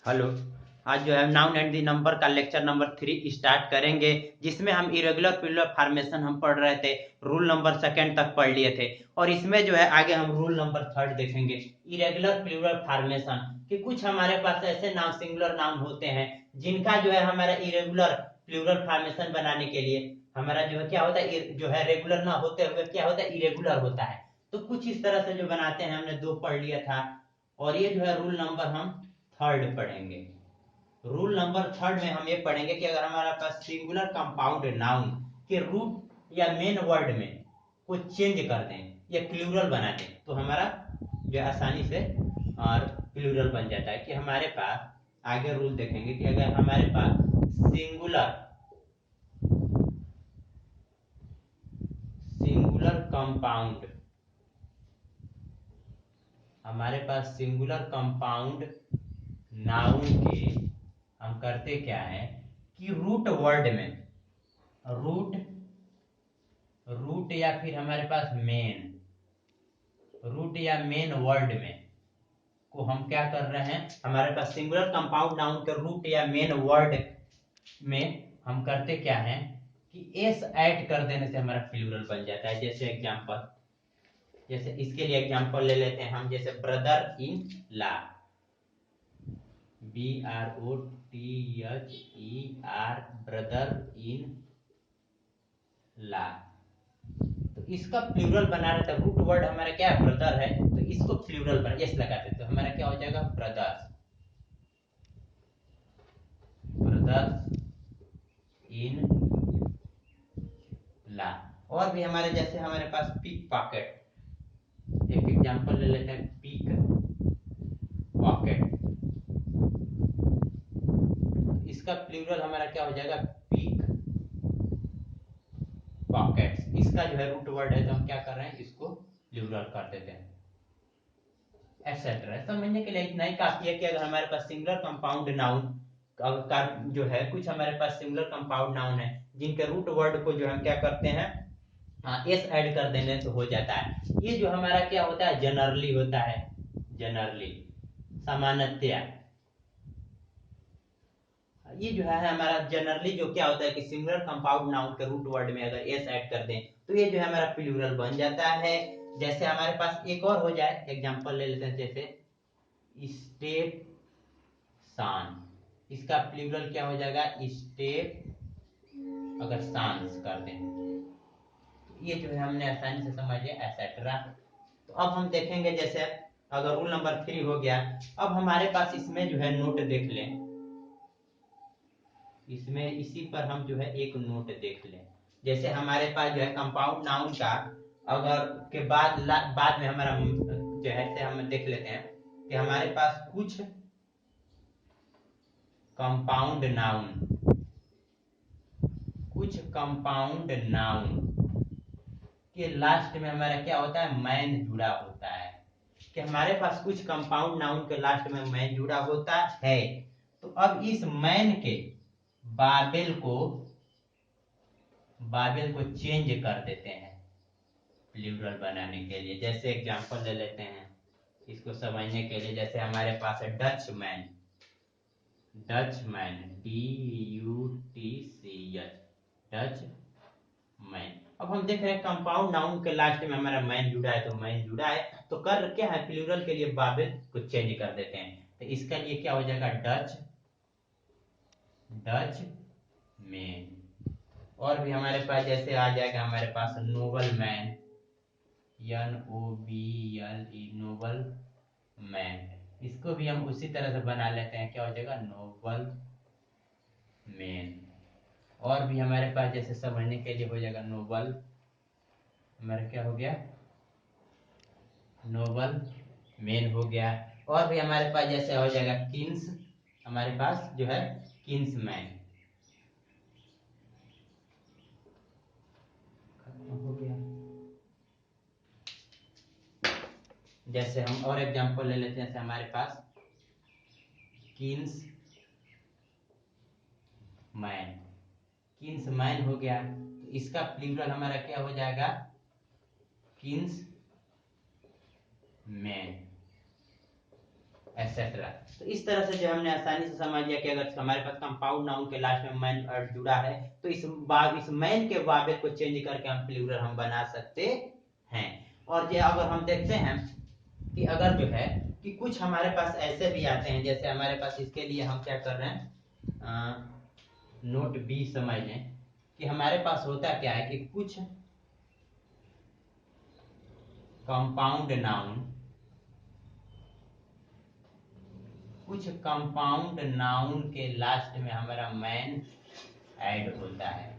Hello. आज जो है नाउन एंड दी नंबर का लेक्चर नंबर 3 स्टार्ट करेंगे, जिसमें हम इरेगुलर प्लूरल फॉर्मेशन हम पढ़ रहे थे। रूल नंबर सेकंड तक पढ़ लिए थे और इसमें जो है आगे हम रूल नंबर थर्ड देखेंगे। इरेगुलर प्लूरल फॉर्मेशन कि कुछ हमारे पास ऐसे नाउन सिंगुलर नाउन होते हैं जिनका जो है हमारा इरेगुलर प्लूरल फॉर्मेशन बनाने के लिए हमारा जो है क्या होता है, जो है रेगुलर ना होते हुए क्या होता है, इरेगुलर होता है। तो कुछ इस तरह से जो बनाते हैं, हमने 2 पढ़ लिया था और ये जो है रूल नंबर हम थर्ड पढ़ेंगे। रूल नंबर थर्ड में हम ये पढ़ेंगे कि अगर हमारे पास सिंगुलर कंपाउंड नाउन के रूट या मेन वर्ड में को चेंज कर दें या प्लूरल बना दें तो हमारा जो आसानी से और प्लूरल बन जाता है। कि हमारे पास आगे रूल देखेंगे कि अगर हमारे पास सिंगुलर सिंगुलर कंपाउंड हमारे पास सिंगुलर कंपाउंड नाउन के हम करते क्या है कि रूट वर्ड में रूट रूट या फिर हमारे पास मेन रूट या मेन वर्ड में को हम क्या कर रहे हैं, हमारे पास सिंगुलर कंपाउंड नाउन के रूट या मेन वर्ड में हम करते क्या हैं कि एस ऐड कर देने से हमारा प्लूरल बन जाता है। जैसे एग्जांपल, जैसे इसके लिए एग्जांपल ले लेते हैं हम, जैसे brother in law, BROTHER, brother in law. तो इसका प्लूरल बना रहता है, रूट वर्ड हमारा क्या है, ब्रदर है, तो इसको प्लूरल बना यस लगाते हैं तो हमारा क्या हो जाएगा, ब्रदर्स ब्रदर्स इन ला। और भी हमारे जैसे हमारे पास पिक पॉकेट, एक एग्जांपल ले लेते हैं, पिक पॉकेट। इसका प्लूरल हमारा क्या हो जाएगा, पिक पॉकेट्स। इसका जो है रूट वर्ड है तो हम क्या कर रहे हैं, इसको प्लूरल कर देते हैं, एक्सेट्रा। समझने के लिए इतना ही काफी है कि अगर हमारे पास सिंगुलर कंपाउंड नाउन का जो है, कुछ हमारे पास सिंगुलर कंपाउंड नाउन है जिनके रूट वर्ड को जो हम क्या करते हैं, एस ऐड कर देने से हो जाता है। ये जो हमारा क्या होता है, जनरली होता है, जनरली सामान्यतया। ये जो है हमारा जनरली जो क्या होता है कि सिंगुलर कंपाउंड नाउन के रूट वर्ड में अगर एस ऐड कर दें तो ये जो है हमारा प्लूरल बन जाता है। जैसे हमारे पास एक और हो जाए एग्जांपल ले लेते हैं, जैसे स्टेप सान, इसका प्लूरल क्या हो जाएगा, स्टेप, अगर सांस कर दें तो ये जो है हमने आसानी से समझ लिया, एसेट्रा। तो अब हम देखेंगे, जैसे अगर रूल नंबर 3 हो गया, अब हमारे पास इसमें जो है नोट देख लें, इसमें इसी पर हम जो है एक नोट देख लें। जैसे हमारे पास जो है कंपाउंड नाउन का अगर के बाद में हमारा जो है से हम देख लेते हैं कि हमारे पास कुछ कंपाउंड नाउन के लास्ट में हमारा क्या होता है, मैन जुड़ा होता है। कि हमारे पास कुछ कंपाउंड नाउन के लास्ट में मैन जुड़ा होता है, तो अब इस मैन के बाबेल को चेंज कर देते हैं प्लूरल बनाने के लिए। जैसे एग्जांपल ले लेते हैं इसको समझने के लिए, जैसे हमारे पास है डच मैन, डच मैन। अब हम देख रहे हैं कंपाउंड नाउन के लास्ट में हमारा मैन जुड़ा है, तो मैन जुड़ा है तो कर क्या है, प्लूरल के लिए बाबेल को चेंज कर देते हैं। तो इसका लिए क्या हो जाएगा, डच मैन। और भी हमारे पास जैसे आ जाएगा हमारे पास noble man, NOBLE, noble man. इसको भी हम उसी तरह से बना लेते हैं, क्या हो जाएगा, नोबल मैन। और भी हमारे पास जैसे समझने के लिए हो जाएगा नोबल, हमारा क्या हो गया, नोबल मैन हो गया। और भी हमारे पास जैसे हो जाएगा किंग्स, हमारे पास जो है किंग्स मैन हो गया। जैसे हम और एग्जांपल ले लेते हैं, जैसे हमारे पास किंग्स मैन हो गया, तो इसका प्लूरल हमारा क्या हो जाएगा, किंग्स मैन, एक्सेट्रा। तो इस तरह से जो हमने आसानी से समझ लिया कि अगर हमारे पास कंपाउंड नाउन के लास्ट में मैन वर्ड जुड़ा है तो इस मैन के वावेल को चेंज करके हम प्लूरल हम बना सकते हैं। और ये अगर हम देखते हैं कि अगर जो है कि कुछ हमारे पास ऐसे भी आते हैं, जैसे हमारे पास इसके लिए हम क्या कर रहे हैं, नोट बी समझ लें कि हमारे पास होता क्या है कि कुछ कंपाउंड नाउन के लास्ट में हमारा मैन ऐड होता है।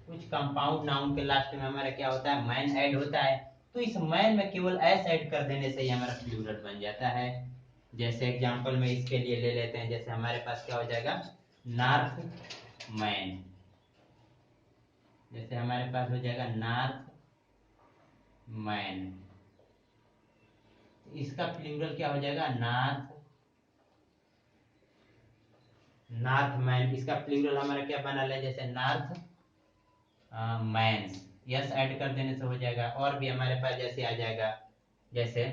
कुछ कंपाउंड नाउन के लास्ट में हमारा क्या होता है, मैन ऐड होता है। तो इस मैन में केवल एस ऐड कर देने से ही हमारा प्लूरल बन जाता है। जैसे एग्जांपल में इसके लिए ले लेते हैं, जैसे हमारे पास क्या हो जाएगा, नॉर्थ मैन। जैसे हमारे पास हो जाएगा नॉर्थ मैन, इसका प्लूरल क्या हो जाएगा, नॉर्थ मैन। इसका प्लूरल हमारा क्या बना ले, जैसे नॉर्थ मैन्स, यस ऐड कर देने से हो जाएगा। और भी हमारे पास जैसे आ जाएगा, जैसे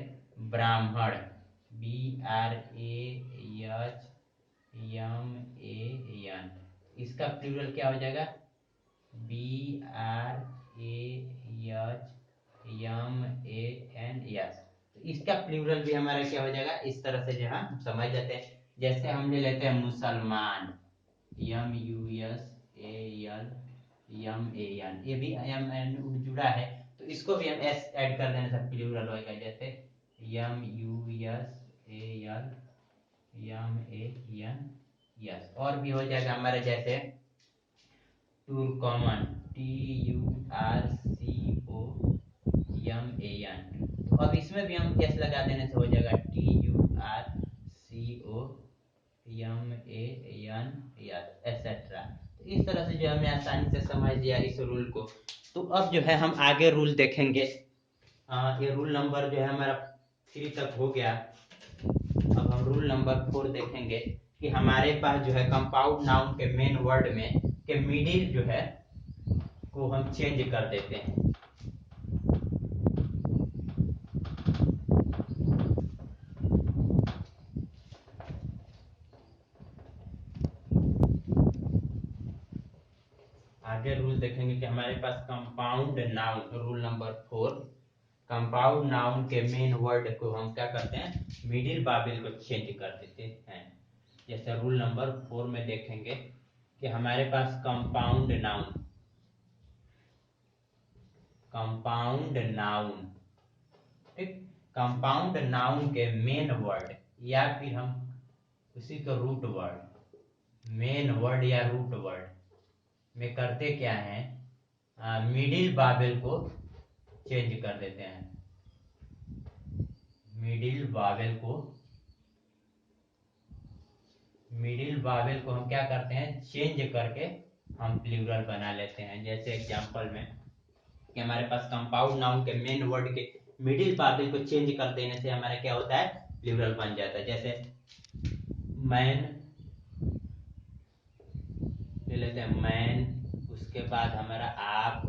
ब्राह्मण, BRAHMAN, इसका प्लूरल क्या हो जाएगा, BRAHMAN। इसका प्लूरल भी हमारा क्या हो जाएगा, इस तरह से जो हम समझ लेते हैं। जैसे हम ले लेते हैं मुसलमान, MUSALMAN, ये भी MN जुड़ा है तो इसको भी हम S ऐड कर देने से प्लूरल होगा, जैसे MUSALMAN। और भी हो जाएगा हमारे, जैसे तुर्कमन, TURCOMAN। तो अब इसमें भी हम S लगा देने से हो जाएगा TURCOMAN एसेट्रा। तो इस तरह से जो हमने आसानी से समझ लिया इस रूल को। तो अब जो है हम आगे रूल देखेंगे। ये रूल नंबर जो है हमारा 3 तक हो गया। अब हम रूल नंबर 4 देखेंगे कि हमारे पास जो है कंपाउंड नाउन के मेन वर्ड में के मिडिल जो है को हम चेंज कर देते हैं। आगे रूल देखेंगे कि हमारे पास compound noun, rule number 4, compound noun के मेन वर्ड को हम क्या करते हैं, मिडिल बाबिल को चेंज कर देते हैं। जैसे रूल नंबर 4 में देखेंगे कि हमारे पास कंपाउंड नाउन, ठीक, कंपाउंड नाउन के मेन वर्ड या फिर हम उसी का रूट वर्ड, मेन वर्ड या रूट वर्ड में करते क्या है, मिडिल बाबेल को चेंज कर देते हैं। मिडिल बाबेल को हम क्या करते हैं, चेंज करके हम प्लूरल बना लेते हैं। जैसे एग्जांपल में कि हमारे पास कंपाउंड नाउन के मेन वर्ड के मिडिल बाबेल को चेंज कर देने से हमारा क्या होता है, प्लूरल बन जाता है। जैसे मैन ले लेते हैं, मैन, उसके बाद हमारा आप,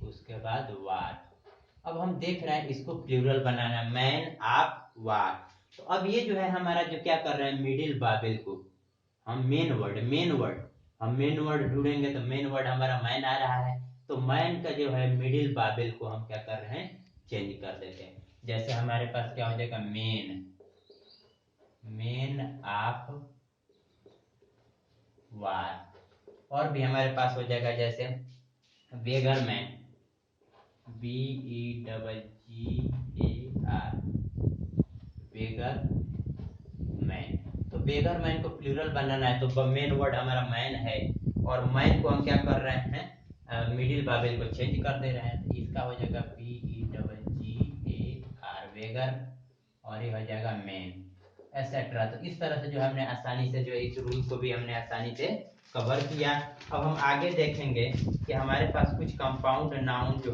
उसके बाद वार। अब हम देख रहे हैं इसको प्लूरल बनाना, मैन, आप, वार। तो अब ये जो है हमारा जो क्या कर रहे हैं, मिडिल बाबेल को हम मेन वर्ड ढूंढेंगे तो मेन वर्ड हमारा मैन आ रहा है। तो मैन का जो है मिडिल बाबेल को हम क्या कर रहे हैं, चेंज कर देते हैं। जैसे हमारे पास क्या हो जाएगा, मेन, आप, वार। और भी हमारे पास हो जाएगा, जैसे बेगर मैन, BEGGAR, बेगर मैन। तो बेगर मैन को प्लूरल बनाना है तो मेन वर्ड हमारा मैन है और मैन को हम क्या कर रहे हैं, मिडिल बाबेल को चेंज कर दे रहे हैं। तो इसका हो जाएगा BEGGAR, बेगर, और ये हो जाएगा मैन, एसेट्रा। तो इस तरह से जो हमने आसानी से जो इस रूल को भी हमने आसानी से कवर किया। अब हम आगे देखेंगे कि हमारे पास कुछ कंपाउंड नाउन जो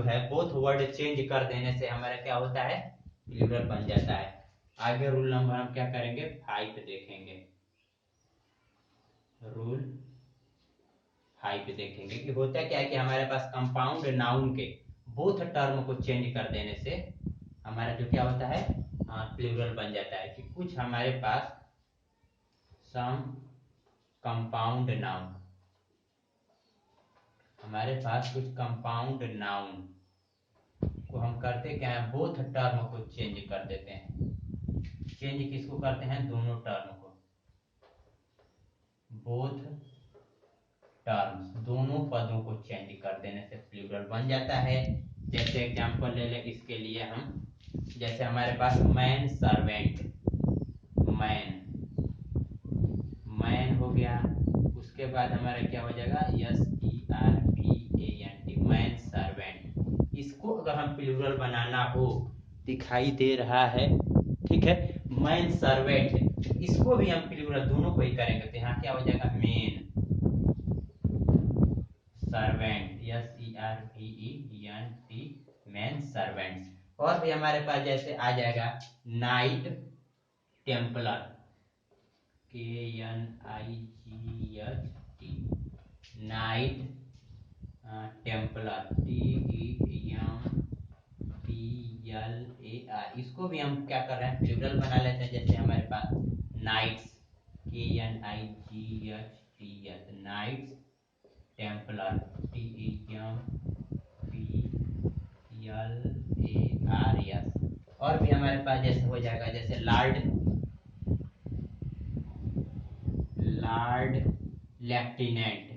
है बोथ वर्ड चेंज कर देने से हमारा क्या होता है, प्लूरल बन जाता है। आगे रूल नंबर हम क्या करेंगे, 5 देखेंगे। रूल 5 देखेंगे कि होता क्या है कि हमारे पास कंपाउंड नाउन के बोथ टर्म को चेंज कर देने से हमारा जो क्या होता है, प्लूरल बन जाता है। कि कुछ हमारे पास सम कंपाउंड नाउन, हमारे पास कुछ कंपाउंड नाउन को हम करते क्या है, बोथ टर्म को चेंज कर देते हैं। चेंज किसको करते हैं, दोनों टर्म को, बोथ टर्म्स, दोनों पदों को चेंज कर देने से प्लूरल बन जाता है। जैसे एग्जांपल ले लें इसके लिए हम, जैसे हमारे पास मैन सर्वेंट, मैन, मैन हो गया, उसके बाद हमारा क्या हो जाएगा, SERVANT, मैन सर्वेंट। इसको अगर हम प्लूरल बनाना हो, दिखाई दे रहा है, ठीक है, मैन सर्वेंट, इसको भी हम प्लूरल दोनों को ही करेंगे तो यहाँ क्या हो जाएगा, main servant, SERVENT, man servants. और भी हमारे पास जैसे आ जाएगा night Templar, KNIGHT, night Templar, TEMPLAR, इसको भी हम क्या कर रहे हैं, प्लूरल बना लेते हैं। जैसे हमारे पास knights, KNIGHTS, knights templar, TEMPLARS। और भी हमारे पास जैसे हो जाएगा, जैसे लॉर्ड, लॉर्ड लेफ्टिनेंट,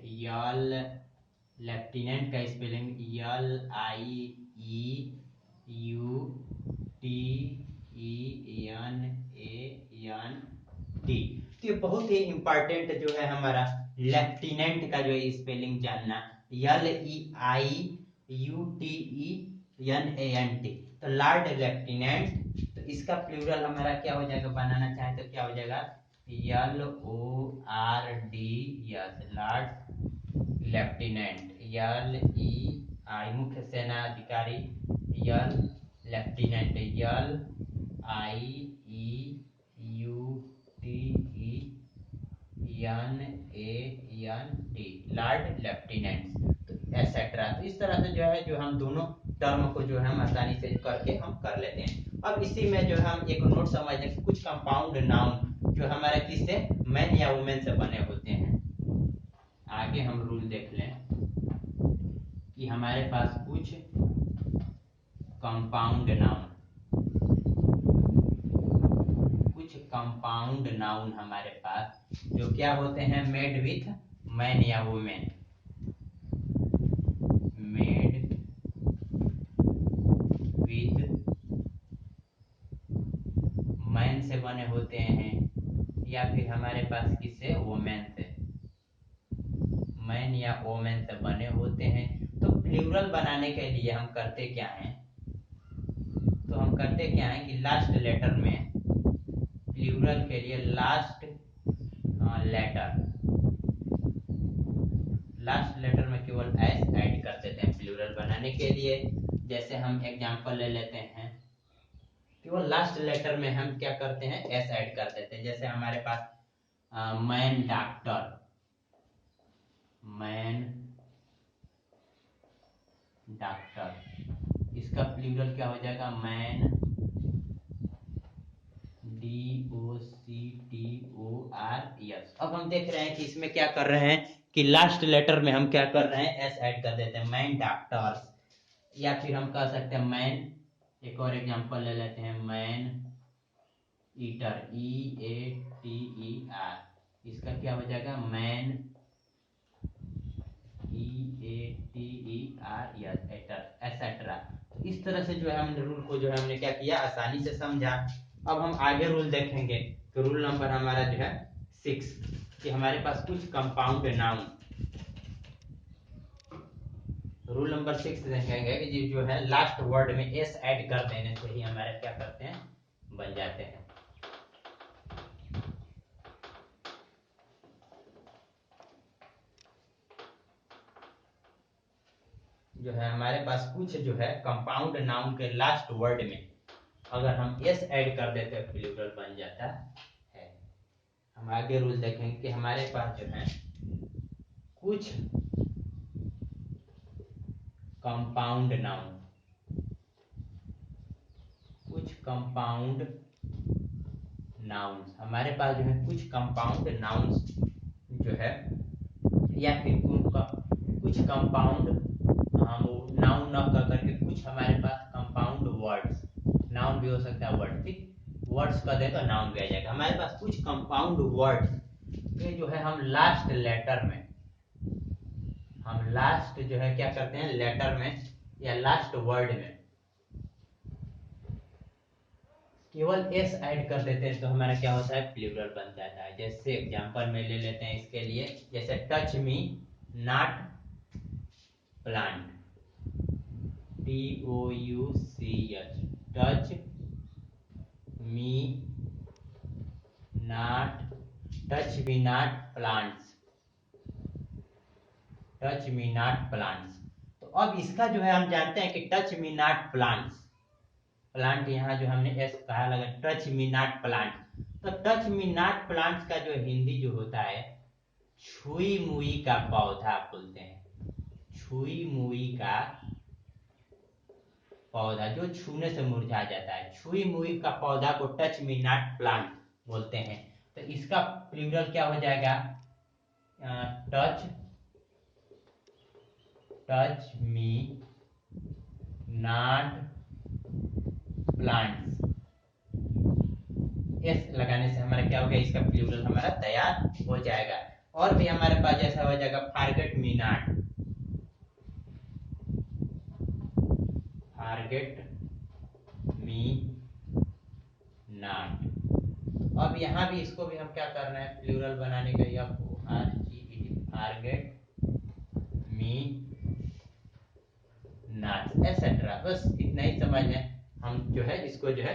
लेफ्टिनेंट का स्पेलिंग LIEUTENANT। तो ये बहुत ही इंपॉर्टेंट जो है हमारा लेफ्टिनेंट का जो है स्पेलिंग जानना, LEIUTENANT, तो लॉर्ड लेफ्टिनेंट। तो इसका प्लूरल हमारा क्या हो जाएगा, बनाना चाहे तो क्या हो जाएगा, LORDS, लॉर्ड लेफ्टिनेंट, LEI मुख्य सेना अधिकारी, यल लेफ्टिनेंट, LIEUTENANT, लॉर्ड लेफ्टिनेंट, तो एसेट्रा। तो इस तरह से जो है, जो हम दोनों टर्म को जो है हम आसानी से करके हम कर लेते हैं। अब इसी में जो है हम एक नोट समझते हैं, कुछ कंपाउंड नाउन जो हमारे किससे, मैन या वुमेन से बने होते हैं। आगे हम रूल देख लें कि हमारे पास कुछ कंपाउंड नाउन, कुछ कंपाउंड नाउन हमारे पास जो क्या होते हैं, मेड विथ मैन या वुमेन, मेड विथ मैन से बने होते हैं, या फिर हमारे पास किससे, वुमेन से, मैन या वुमेन से बने होते हैं। तो प्लूरल बनाने के लिए हम करते क्या हैं, तो हम करते क्या है कि लास्ट लेटर में, प्लूरल के लिए लास्ट लेटर, लास्ट लेटर में केवल एस ऐड कर देते हैं प्लूरल बनाने के लिए। जैसे हम एग्जांपल ले लेते हैं, केवल लास्ट लेटर में हम क्या करते हैं, एस ऐड कर देते हैं। जैसे हमारे पास मैन डॉक्टर, मैन डॉक्टर, इसका प्लूरल क्या हो जाएगा, मैन DOCTORS। अब हम देख रहे हैं कि इसमें क्या कर रहे हैं कि लास्ट लेटर में हम क्या कर रहे हैं, एस ऐड कर देते हैं, मैन डॉक्टर्स। या फिर हम कह सकते हैं मैन, एक और एग्जांपल ले लेते हैं, मैन ईटर, EATER, इसका क्या हो जाएगा, मैन EATER, एसेट्रा। तो इस तरह से जो है हमने रूल को जो है हमने क्या किया, आसानी से समझा। अब हम आगे रूल देखेंगे, तो रूल नंबर हमारा जो है 6, कि हमारे पास कुछ कंपाउंड नाउन, रूल नंबर 6 देखेंगे कि जो है लास्ट वर्ड में एस ऐड कर देने से ही हमारे क्या करते हैं, बन जाते हैं। जो है हमारे पास कुछ जो है कंपाउंड नाउन के लास्ट वर्ड में अगर हम एस ऐड कर देते हैं, प्लूरल बन जाता है। हम आगे रूल देखेंगे कि हमारे पास जो है कुछ कंपाउंड नाउन, कुछ कंपाउंड नाउन्स, हमारे पास जो है कुछ कंपाउंड नाउन्स जो है, या फिर उनका कुछ कंपाउंड नाउन न कर करके कुछ हमारे पास कंपाउंड वर्ड्स, नाउन भी हो सकता है वर्ड, ठीक, वर्ड्स का दे तो नाउन भी आ जाएगा। हमारे पास कुछ कंपाउंड वर्ड्स के जो है हम लास्ट लेटर में, हम लास्ट जो है क्या करते हैं लेटर में या लास्ट वर्ड में केवल एस ऐड कर देते हैं तो हमारा क्या होता है प्लूरल बन जाता है। जैसे एग्जांपल में ले लेते हैं इसके लिए, जैसे touch me not plant, TOUCH, touch me not, touch me not plants, touch me not plants. तो अब इसका जो है हम जानते हैं कि touch me not plants, plant यहाँ जो हमने एस कहा लगा, टच मी नॉट प्लांट, तो टच मी नॉट प्लांट्स का जो हिंदी जो होता है छुई मुई का पौधा बोलते हैं, छुई मुई का पौधा जो छूने से मुरझा जाता है, छुई मुई का पौधा को टच मी नॉट प्लांट बोलते हैं। तो इसका प्लूरल क्या हो जाएगा, touch, touch me not plants, S लगाने से हमारा क्या हो गया, इसका प्लूरल हमारा तैयार हो जाएगा। और भी हमारे पास जैसा हो जाएगा forget me not, forget me not. अब यहाँ भी इसको भी हम क्या कर रहे हैं प्लूरल बनाने का, FORGET, forget me not etcetera, बस इतना ही समझ लें हम जो है इसको जो है।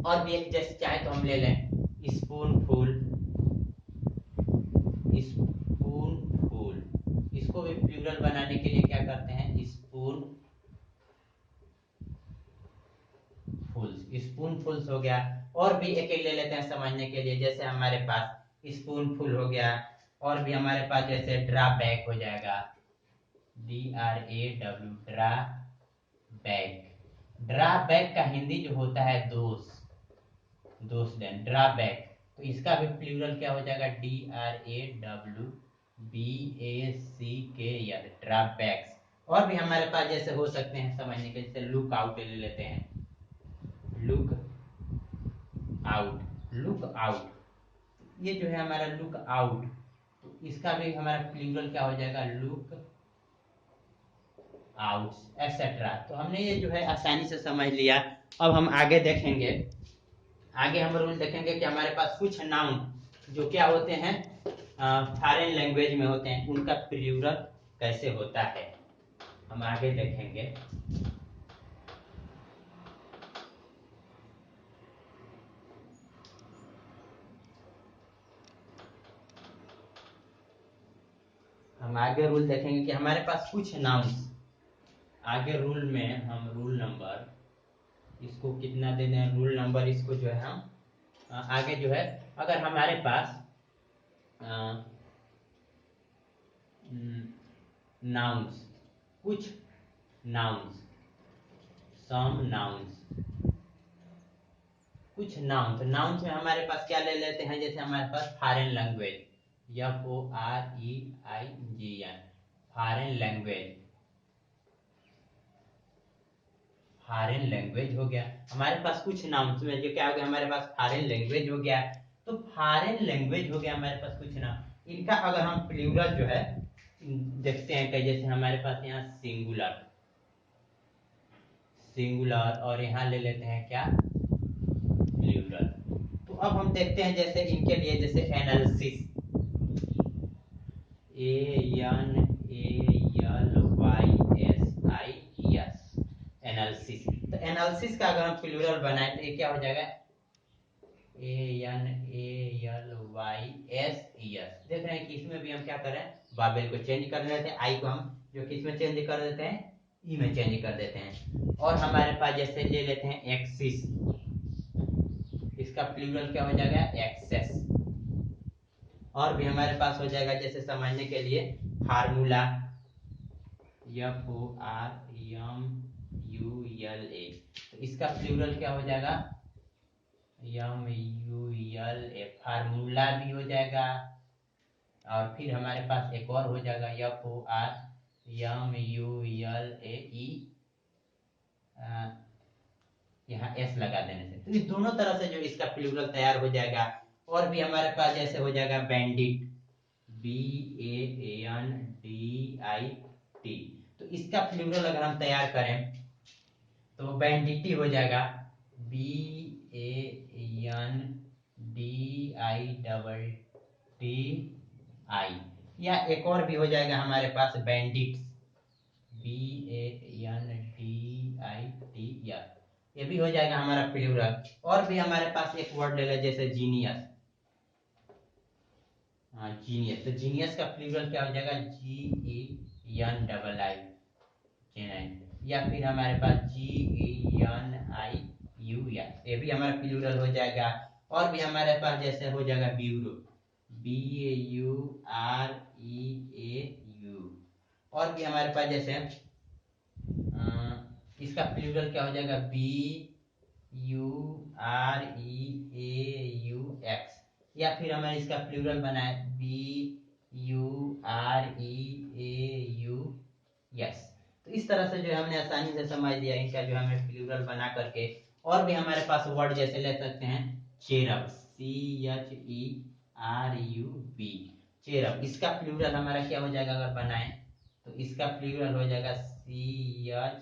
और भी एक जैसे चाहे तो हम ले लें स्पूनफुल, स्पूनफुल, इसको भी प्लूरल बनाने के लिए क्या करते हैं स्पून फुल्स, स्पून फुल्स हो गया। और भी एक एक ले लेते हैं समझने के लिए, जैसे हमारे पास स्पून फुल हो गया, और भी हमारे पास जैसे ड्रा बैक हो जाएगा, DRAW, draw back, draw back का हिंदी जो होता है दोष, दोष देन ड्रा बैक, तो इसका भी प्लूरल क्या हो जाएगा DRAWBACK, ड्रा बैक्स। और भी हमारे पास जैसे हो सकते हैं समझने के, जैसे लुक आउट ले लेते हैं, लुक आउट, लुक आउट, ये जो है हमारा लुक आउट, तो इसका भी हमारा प्लूरल क्या हो जाएगा लुक आउट एटसेट्रा। तो हमने ये जो है आसानी से समझ लिया। अब हम आगे देखेंगे, आगे हम रूल देखेंगे कि हमारे पास कुछ नाउन जो क्या होते हैं फॉरेन लैंग्वेज में होते हैं, उनका प्लूरल कैसे होता है हम आगे देखेंगे। हम आगे रूल देखेंगे कि हमारे पास कुछ नाउन, आगे रूल में हम रूल नंबर इसको कितना देते हैं, रूल नंबर इसको जो है हम आगे जो है, अगर हमारे पास नाउन्स, कुछ नाउन्स, सम नाउन्स, कुछ नाउन्स, नाउन्स में हमारे पास क्या ले लेते हैं, जैसे हमारे पास foreign language, FOREIGN, foreign language, foreign language हो गया। हमारे पास कुछ नाउन्स में जो क्या हो गया, हमारे पास फॉरेन लैंग्वेज हो गया, तो फॉरेन लैंग्वेज हो गया हमारे पास कुछ नाउन, इनका अगर हम प्लूरल जो है देखते हैं कि जैसे हमारे पास यहाँ सिंगुलर, सिंगुलर, और यहाँ ले लेते हैं क्या प्लूरल। तो अब हम देखते हैं जैसे इनके लिए, जैसे एनालिसिस, ANALYSIS, एनालिसिस, तो एनालिसिस का अगर हम प्लूरल बनाए तो ये क्या हो जाएगा ANALYSES। देख रहे हैं कि इसमें भी हम क्या करें बाबेल को चेंज कर देते हैं, आई को हम जो किस में चेंज कर देते हैं ई में चेंज कर देते हैं। और हमारे पास जैसे ले लेते हैं एक्सिस, इसका प्लूरल क्या हो जाएगा एक्सेस। और भी हमारे पास हो जाएगा जैसे समझने के लिए फार्मूला, FORMULA, तो इसका प्लूरल क्या हो जाएगा MULA फार्मूला भी हो जाएगा, और फिर हमारे पास एक और हो जाएगा FOR MULAE, यहाँ S लगा देने से। तो इस दोनों तरह से जो इसका प्लूरल तैयार हो जाएगा। और भी हमारे पास जैसे हो जाएगा बैंडिट, BANDIT। तो इसका प्लूरल अगर हम तैयार करें तो बैंडिटी हो जाएगा BANDITI, या एक और भी हो जाएगा हमारे पास बैंडिट्स, BANDIT, ये भी हो जाएगा हमारा प्लूरल। और भी हमारे पास एक वर्ड ले ले जैसे जीनियस, जीनियस। तो जीनियस का प्लूरल क्या हो जाएगा, GENII, या फिर हमारे पास GENIUS, ये भी हमारा प्लूरल हो जाएगा। और भी हमारे पास जैसे हो जाएगा ब्यूरो, BUREAU। और भी हमारे पास जैसे इसका प्लूरल क्या हो जाएगा, BUREAUX, या फिर हमारे इसका प्लूरल बनाए BUREAUS। तो इस तरह से जो हमने आसानी से समझ लिया इनका जो हमें प्लूरल बना करके। और भी हमारे पास वर्ड जैसे ले सकते हैं चेरब, CHERUB, चेरब। इसका प्लूरल हमारा क्या हो जाएगा अगर बनाए तो इसका प्लूरल हो जाएगा CHERUBIM,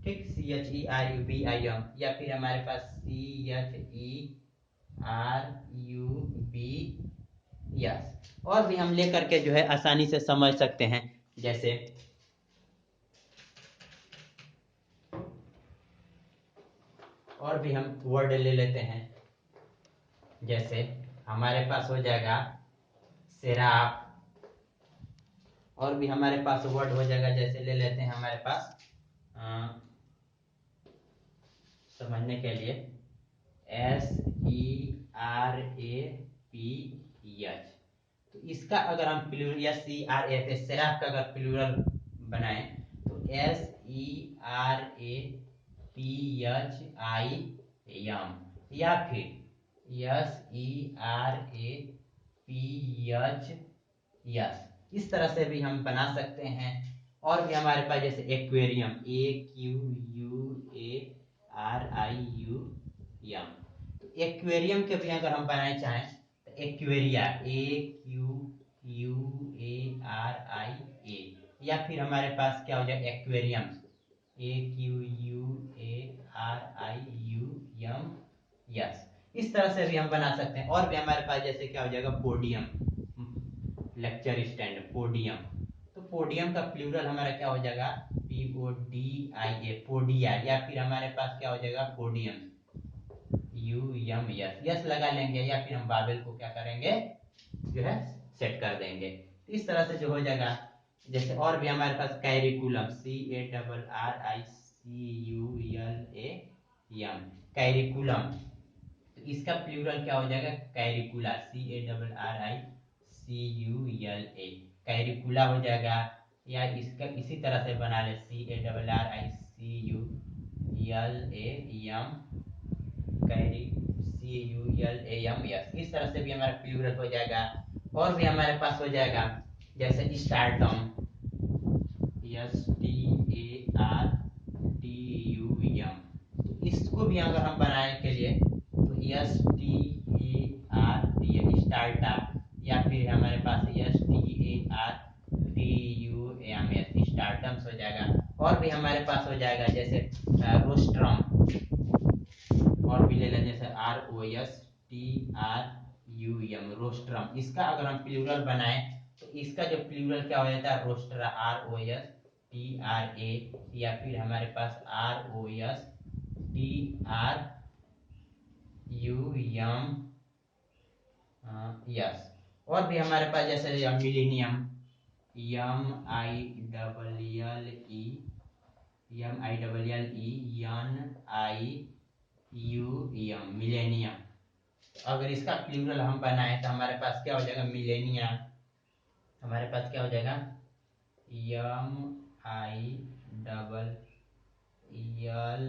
ठीक, CHERUBIM। या फिर हमारे पास CHERUBS। और भी हम लेकर के जो है आसानी से समझ सकते हैं। जैसे और भी हम वर्ड ले लेते हैं, जैसे हमारे पास हो जाएगा शराब। और भी हमारे पास वर्ड हो जाएगा जैसे ले लेते हैं हमारे पास समझने के लिए SERAPH। तो इसका अगर हम प्लूरल, या CRAF, शराब का अगर प्लूरल बनाए तो SERAPHIM, या फिर SERAPHS। इस तरह से भी हम बना सकते हैं। और भी हमारे पास जैसे एक्वेरियम, AQUARIUM। तो एक्वेरियम के भी अगर हम बनाना चाहें तो एक्वेरिया, AQUARIA, या फिर हमारे पास क्या हो जाए एक्वेरियम, AQUARIUM। इस तरह से भी हम बना सकते हैं। और भी हमारे पास जैसे क्या हो जाएगा पोडियम, लेक्चर स्टैंड, पोडियम। तो पोडियम का प्लूरल हमारा क्या हो जाएगा, PODIA, पोडिया। या फिर हमारे पास क्या हो जाएगा पोडियम, UMS, यस लगा लेंगे, या फिर हम बाबेल को क्या करेंगे जो है सेट कर देंगे। इस तरह से जो हो जाएगा। जैसे और भी हमारे पास कैरिकुलम, CARRICULAM, कैरिकुलम। तो इसका प्लूरल क्या हो जाएगा कैरिकुला, CARRICULA, कैरिकुला हो जाएगा। या इसका इसी तरह से बना ले CARRICULAM, CULAM, यस। इस तरह से भी हमारा प्लूरल हो जाएगा। और भी हमारे पास हो जाएगा जैसे स्टार्टम, STARTUM। तो इसको भी अगर हम बनाने के लिए तो START, स्टार्टा, या फिर हमारे पास STARTUMS, स्टार्टम्स हो जाएगा। और भी हमारे पास हो जाएगा जैसे रोस्ट्रम। और भी ले लें जैसे ROSTRUM, रोस्ट्रम। इसका अगर हम प्लूरल बनाए तो इसका जो प्लूरल क्या हो जाता है रोस्ट्रा, ROSTRA, या फिर हमारे पास ROSTRUM, यस। और भी हमारे पास जैसे मिलेनियम, MILLENIUM, मिलेनियम। अगर इसका प्लूरल हम बनाए तो हमारे पास क्या हो जाएगा मिलेनिया, हमारे पास क्या हो जाएगा MILLENIUM, यल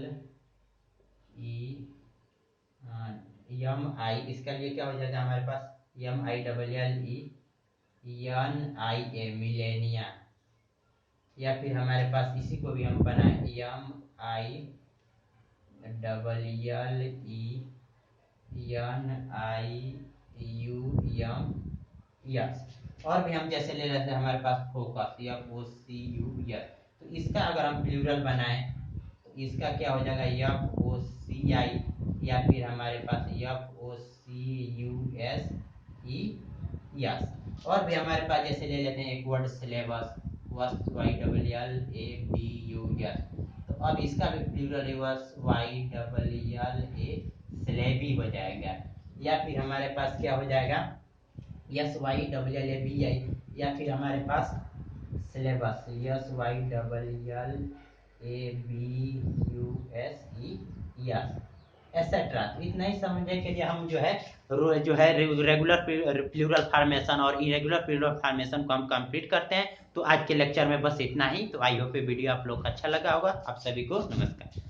ई एम आई, इसका लिए क्या हो जाएगा हमारे पास MILLE मिलेनिया, या फिर हमारे पास इसी को भी हम बनाए MINIUM, यस। और भी हम जैसे ले लेते हैं हमारे पास फोकस FOCUS, तो इसका अगर हम प्लूरल बनाए तो इसका क्या हो जाएगा FOCI, या फिर हमारे पास FOCUSE, यस। और भी हमारे पास जैसे ले लेते हैं एक वर्ड सिलेबस, YLLABUS, तो अब इसका भी प्लूरल YLLA सिलेबी हो जाएगा, या फिर हमारे पास क्या हो जाएगा SYLLABI, या फिर हमारे पास सिलेबस SYLLABUSE, यस, एसेट्रा। तो इतना ही समझे कि हम जो है रेगुलर प्लूरल फॉर्मेशन और इरेगुलर प्लूरल फॉर्मेशन को हम कंप्लीट करते हैं। तो आज के लेक्चर में बस इतना ही। तो आई होप ये वीडियो आप लोग को अच्छा लगा होगा। आप सभी को नमस्कार।